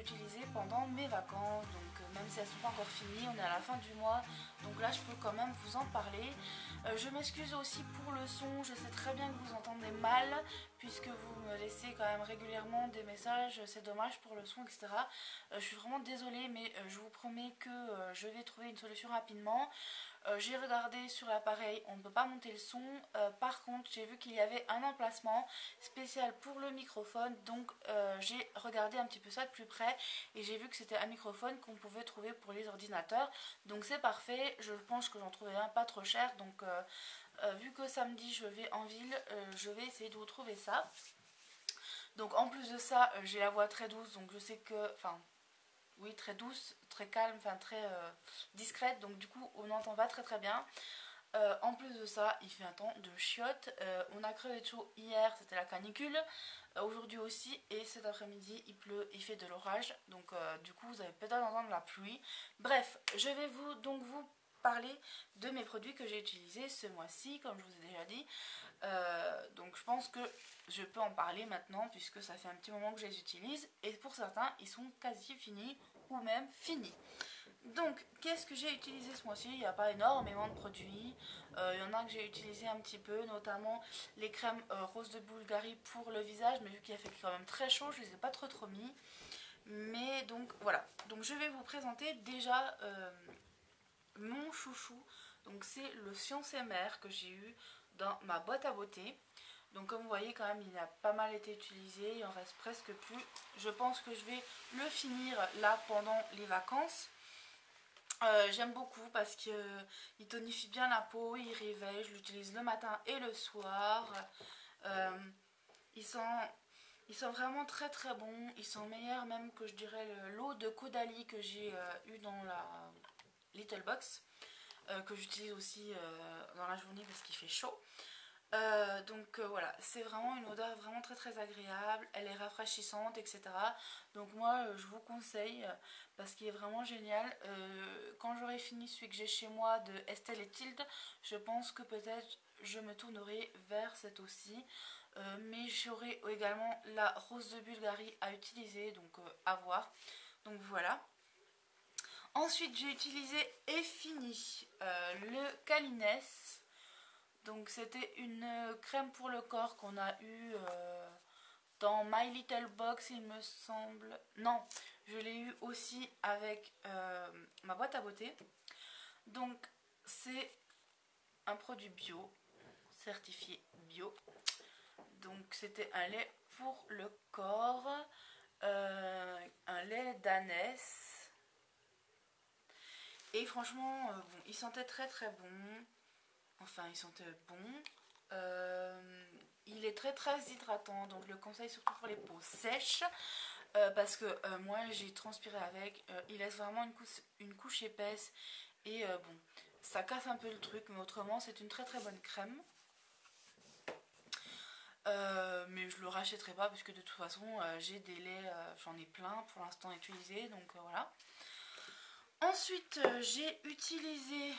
utilisé pendant mes vacances. Donc même si elles ne sont pas encore finies, on est à la fin du mois. Donc là je peux quand même vous en parler. Je m'excuse aussi pour le son, je sais très bien que vous entendez mal puisque vous me laissez quand même régulièrement des messages, c'est dommage pour le son, etc. Je suis vraiment désolée, mais je vous promets que je vais trouver une solution rapidement. J'ai regardé sur l'appareil, on ne peut pas monter le son. Par contre, j'ai vu qu'il y avait un emplacement spécial pour le microphone. Donc j'ai regardé un petit peu ça de plus près et j'ai vu que c'était un microphone qu'on pouvait trouver pour les ordinateurs. Donc c'est parfait, je pense que j'en trouvais un pas trop cher. Donc vu que samedi je vais en ville, je vais essayer de vous trouver ça. Donc en plus de ça, j'ai la voix très douce, donc je sais que... Enfin, oui, très douce, très calme, enfin très discrète, donc du coup on n'entend pas très bien. En plus de ça, il fait un temps de chiottes. On a crevé de chaud hier, c'était la canicule. Aujourd'hui aussi, et cet après-midi il pleut, il fait de l'orage, donc du coup vous allez peut-être entendre la pluie. Bref, je vais vous parler de mes produits que j'ai utilisés ce mois-ci, comme je vous ai déjà dit. Donc je pense que je peux en parler maintenant puisque ça fait un petit moment que je les utilise et pour certains ils sont quasi finis ou même finis. Donc qu'est-ce que j'ai utilisé ce mois-ci? Il n'y a pas énormément de produits, il y en a que j'ai utilisé un petit peu, notamment les crèmes rose de Bulgarie pour le visage, mais vu qu'il a fait quand même très chaud, je les ai pas trop mis. Mais donc voilà, donc je vais vous présenter déjà mon chouchou. Donc c'est le Science MR que j'ai eu dans ma boîte à beauté. Donc comme vous voyez quand même il a pas mal été utilisé, il en reste presque plus. Je pense que je vais le finir là pendant les vacances. J'aime beaucoup parce qu'il tonifie bien la peau, il réveille, je l'utilise le matin et le soir. Il sent vraiment très bon, il sent meilleur même que je dirais l'eau de Caudalie que j'ai eu dans la Little Box. Que j'utilise aussi dans la journée parce qu'il fait chaud. Donc voilà, c'est vraiment une odeur vraiment très agréable, elle est rafraîchissante, etc. Donc moi je vous conseille parce qu'il est vraiment génial. Quand j'aurai fini celui que j'ai chez moi de Estelle et Tilde, je pense que peut-être je me tournerai vers cette aussi. Mais j'aurai également la rose de Bulgarie à utiliser, donc à voir. Donc voilà. Ensuite j'ai utilisé et fini le Kalines. Donc c'était une crème pour le corps qu'on a eu dans My Little Box il me semble. Non, je l'ai eu aussi avec ma boîte à beauté. Donc c'est un produit bio, certifié bio. Donc c'était un lait pour le corps, un lait d'ânesse. Et franchement, bon, il sentait très bon. Enfin, il sentait bon. Il est très hydratant, donc je le conseille surtout pour les peaux sèches. Parce que moi, j'ai transpiré avec. Il laisse vraiment une couche épaisse. Et bon, ça casse un peu le truc, mais autrement, c'est une très bonne crème. Mais je le rachèterai pas, puisque de toute façon, j'ai des laits, j'en ai plein pour l'instant utilisés. Donc voilà. Ensuite, j'ai utilisé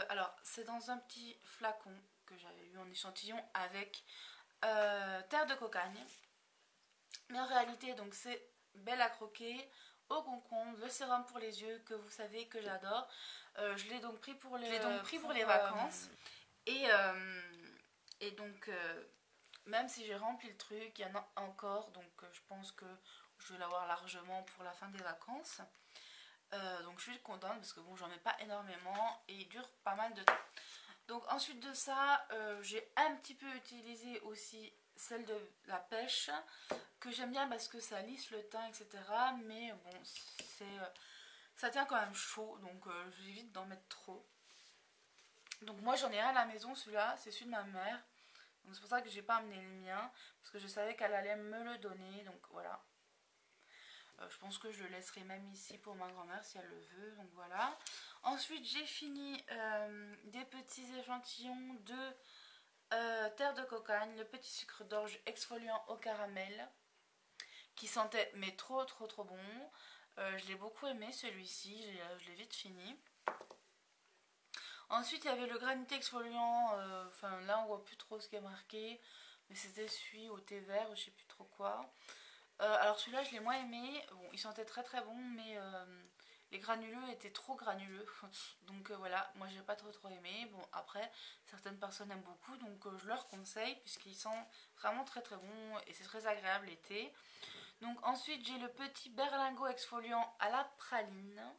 alors c'est dans un petit flacon que j'avais eu en échantillon avec terre de cocagne. Mais en réalité donc c'est belle à croquer au concombre, le sérum pour les yeux que vous savez que j'adore. Je l'ai donc pris pour les vacances. Et donc même si j'ai rempli le truc, il y en a encore, donc je pense que je vais l'avoir largement pour la fin des vacances. Donc je suis contente parce que bon, j'en mets pas énormément et il dure pas mal de temps. Donc ensuite de ça, j'ai un petit peu utilisé aussi celle de la pêche que j'aime bien parce que ça lisse le teint, etc. Mais bon, ça tient quand même chaud, donc j'évite d'en mettre trop. Donc moi j'en ai un à la maison, celui-là, c'est celui de ma mère. Donc c'est pour ça que j'ai pas amené le mien parce que je savais qu'elle allait me le donner, donc voilà. Je pense que je le laisserai même ici pour ma grand-mère si elle le veut, donc voilà. Ensuite j'ai fini des petits échantillons de terre de cocagne, le petit sucre d'orge exfoliant au caramel qui sentait mais trop bon. Je l'ai beaucoup aimé celui-ci, je l'ai vite fini. Ensuite il y avait le granité exfoliant, enfin là on voit plus trop ce qui est marqué, mais c'était celui au thé vert ou je sais plus trop quoi. Alors celui-là je l'ai moins aimé, bon il sentait très très bon mais les granuleux étaient trop granuleux, donc voilà, moi j'ai pas trop aimé. Bon après certaines personnes aiment beaucoup, donc je leur conseille puisqu'ils sentent vraiment très très bon et c'est très agréable l'été. Donc ensuite j'ai le petit berlingot exfoliant à la praline.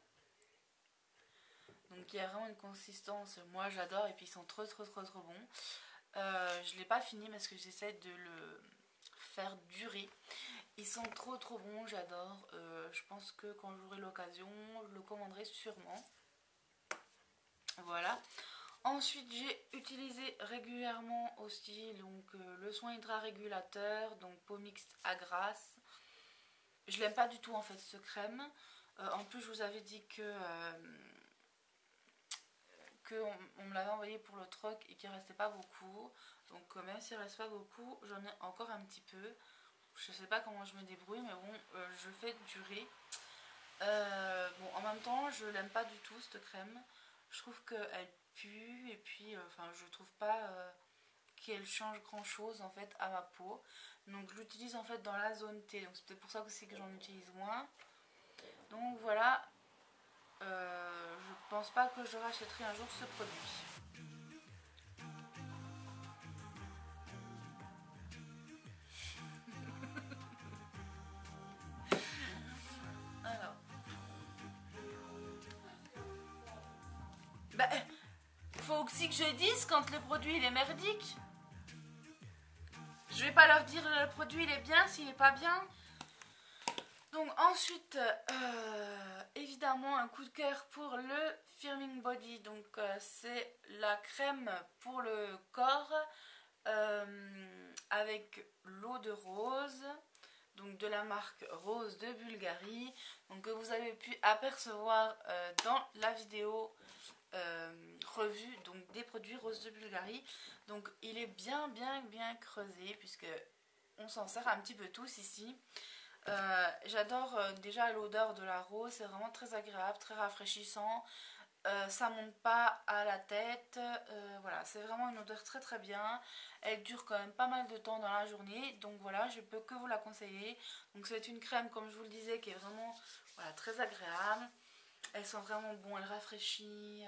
Donc il y a vraiment une consistance, moi j'adore et puis ils sont trop bons. Je l'ai pas fini parce que j'essaie de le faire durer. Ils sont trop bons, j'adore. Je pense que quand j'aurai l'occasion, je le commanderai sûrement. Voilà. Ensuite, j'ai utilisé régulièrement aussi donc, le soin hydra-régulateur, donc peau mixte à grasse. Je l'aime pas du tout en fait ce crème. En plus, je vous avais dit on me l'avait envoyé pour le troc et qu'il restait pas beaucoup. Donc même s'il reste pas beaucoup, j'en ai encore un petit peu. Je sais pas comment je me débrouille, mais bon, je fais durer. Bon, en même temps, je l'aime pas du tout cette crème. Je trouve qu'elle pue et puis, enfin, je trouve pas qu'elle change grand chose en fait à ma peau. Donc, je l'utilise en fait dans la zone T. Donc, c'est peut-être pour ça aussi que j'en utilise moins. Donc, voilà. Je pense pas que je rachèterai un jour ce produit. Alors. Bah, faut aussi que je dise quand le produit il est merdique. Je vais pas leur dire le produit il est bien s'il est pas bien. Donc ensuite, évidemment un coup de cœur pour le Firming Body. Donc c'est la crème pour le corps avec l'eau de rose. Donc de la marque Rose de Bulgarie. Donc que vous avez pu apercevoir dans la vidéo revue donc des produits Rose de Bulgarie. Donc il est bien creusé puisque on s'en sert un petit peu tous ici. J'adore déjà l'odeur de la rose, c'est vraiment très agréable, très rafraîchissant. Ça monte pas à la tête, voilà, c'est vraiment une odeur très bien. Elle dure quand même pas mal de temps dans la journée, donc voilà, je peux que vous la conseiller. Donc c'est une crème, comme je vous le disais, qui est vraiment voilà, très agréable. Elle sent vraiment bon, elle rafraîchit.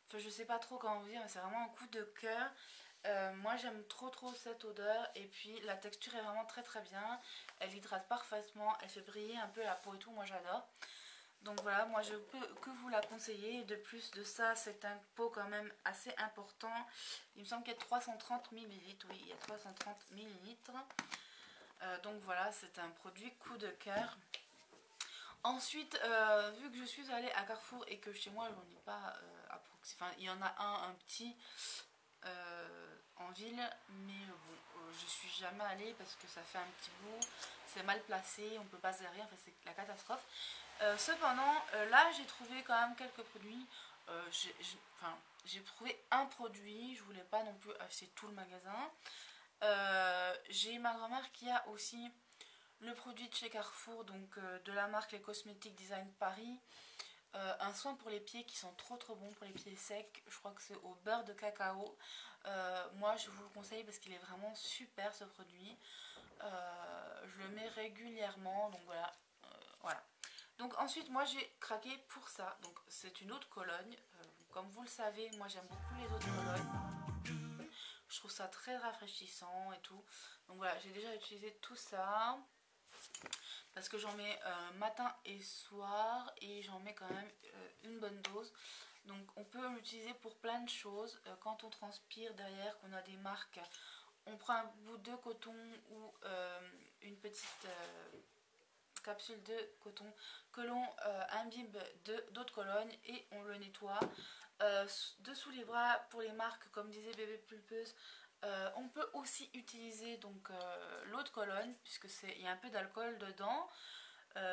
Enfin, je sais pas trop comment vous dire, mais c'est vraiment un coup de cœur. Moi j'aime trop cette odeur et puis la texture est vraiment très bien. Elle hydrate parfaitement, elle fait briller un peu la peau et tout, moi j'adore. Donc voilà, moi je peux que vous la conseiller. De plus de ça, c'est un pot quand même assez important. Il me semble qu'il y a 330 ml, oui il y a 330 ml. Donc voilà, c'est un produit coup de cœur. Ensuite, vu que je suis allée à Carrefour et que chez moi j'en ai pas enfin il y en a un petit en ville, mais bon, je suis jamais allée parce que ça fait un petit bout, c'est mal placé, on peut pas se garer, enfin c'est la catastrophe. Cependant, là j'ai trouvé quand même quelques produits. J'ai trouvé un produit, je voulais pas non plus acheter tout le magasin. J'ai ma grand-mère qui a aussi le produit de chez Carrefour, donc de la marque Les Cosmétiques Design Paris. Un soin pour les pieds qui sont trop bons pour les pieds secs. Je crois que c'est au beurre de cacao. Moi je vous le conseille parce qu'il est vraiment super ce produit. Je le mets régulièrement, donc voilà. Voilà. Donc ensuite moi j'ai craqué pour ça. Donc c'est une eau de Cologne. Comme vous le savez, moi j'aime beaucoup les eaux de Cologne. Je trouve ça très rafraîchissant et tout. Donc voilà, j'ai déjà utilisé tout ça. Parce que j'en mets matin et soir et j'en mets quand même une bonne dose. Donc on peut l'utiliser pour plein de choses. Quand on transpire derrière, qu'on a des marques, on prend un bout de coton ou une petite capsule de coton que l'on imbibe d'eau de Cologne et on le nettoie. Dessous les bras, pour les marques comme disait Bébé Pulpeuse, on peut aussi utiliser donc l'eau de Cologne puisque il y a un peu d'alcool dedans.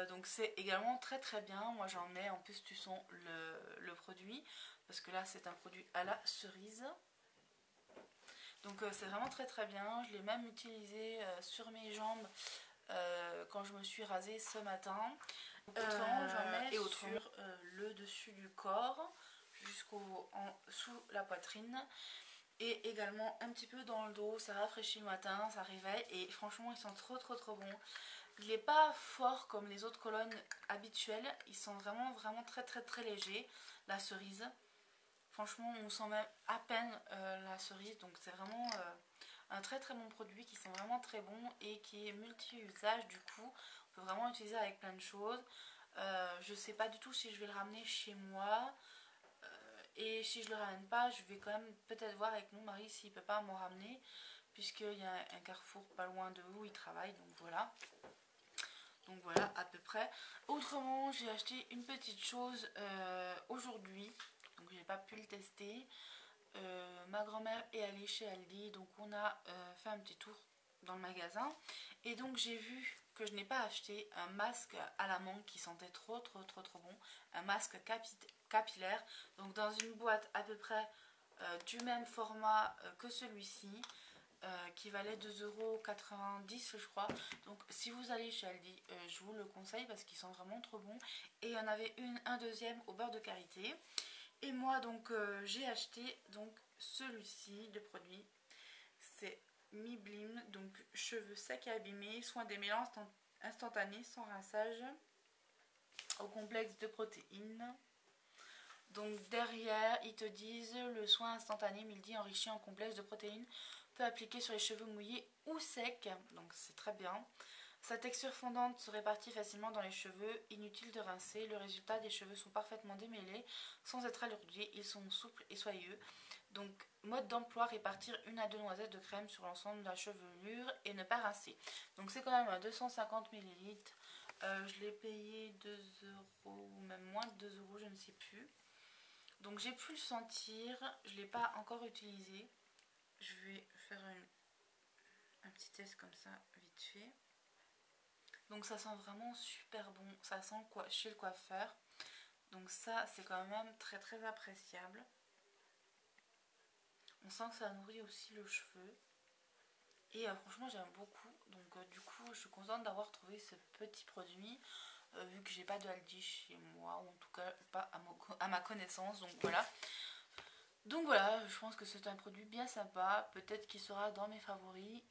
Donc c'est également très bien. Moi j'en mets, en plus tu sens le produit parce que là c'est un produit à la cerise. Donc c'est vraiment très bien. Je l'ai même utilisé sur mes jambes quand je me suis rasée ce matin. J'en mets et sur le dessus du corps sous la poitrine. Et également un petit peu dans le dos, ça rafraîchit le matin, ça réveille et franchement ils sont trop bons. Il n'est pas fort comme les autres colognes habituelles, ils sont vraiment très légers, la cerise. Franchement on sent même à peine la cerise, donc c'est vraiment un très bon produit qui sent vraiment très bon et qui est multi-usage du coup. On peut vraiment l'utiliser avec plein de choses. Je sais pas du tout si je vais le ramener chez moi. Et si je le ramène pas, je vais quand même peut-être voir avec mon mari s'il peut pas m'en ramener. Puisqu'il y a un carrefour pas loin de où il travaille, donc voilà. Donc voilà à peu près. Autrement, j'ai acheté une petite chose aujourd'hui. Donc j'ai pas pu le tester. Ma grand-mère est allée chez Aldi, donc on a fait un petit tour dans le magasin. Et donc j'ai vu que je n'ai pas acheté un masque à la menthe qui sentait trop bon. Un masque capillaire, donc dans une boîte à peu près du même format que celui-ci. Qui valait 2,90 € je crois. Donc si vous allez chez Aldi, je vous le conseille parce qu'ils sont vraiment trop bons. Et il y en avait un deuxième au beurre de karité. Et moi donc j'ai acheté donc celui-ci de produit. C'est Miblim, donc cheveux secs et abîmés, soin des mélanges instantanés sans rinçage au complexe de protéines. Donc derrière ils te disent le soin instantané Mildy enrichi en complexe de protéines peut appliquer sur les cheveux mouillés ou secs, donc c'est très bien. Sa texture fondante se répartit facilement dans les cheveux, inutile de rincer. Le résultat, des cheveux sont parfaitement démêlés sans être alourdis, ils sont souples et soyeux. Donc mode d'emploi, répartir 1 à 2 noisettes de crème sur l'ensemble de la chevelure et ne pas rincer. Donc c'est quand même à 250 ml. Je l'ai payé 2 € ou même moins de 2 €, je ne sais plus. Donc j'ai pu le sentir, je ne l'ai pas encore utilisé. Je vais faire un petit test comme ça, vite fait. Donc ça sent vraiment super bon, ça sent quoi chez le coiffeur. Donc ça c'est quand même très appréciable. On sent que ça nourrit aussi le cheveu. Et franchement j'aime beaucoup. Donc du coup je suis contente d'avoir trouvé ce petit produit. Vu que j'ai pas de Aldi chez moi, ou en tout cas pas à ma connaissance. Donc voilà, je pense que c'est un produit bien sympa. Peut-être qu'il sera dans mes favoris.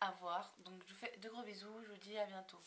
À voir. Donc je vous fais de gros bisous, je vous dis à bientôt.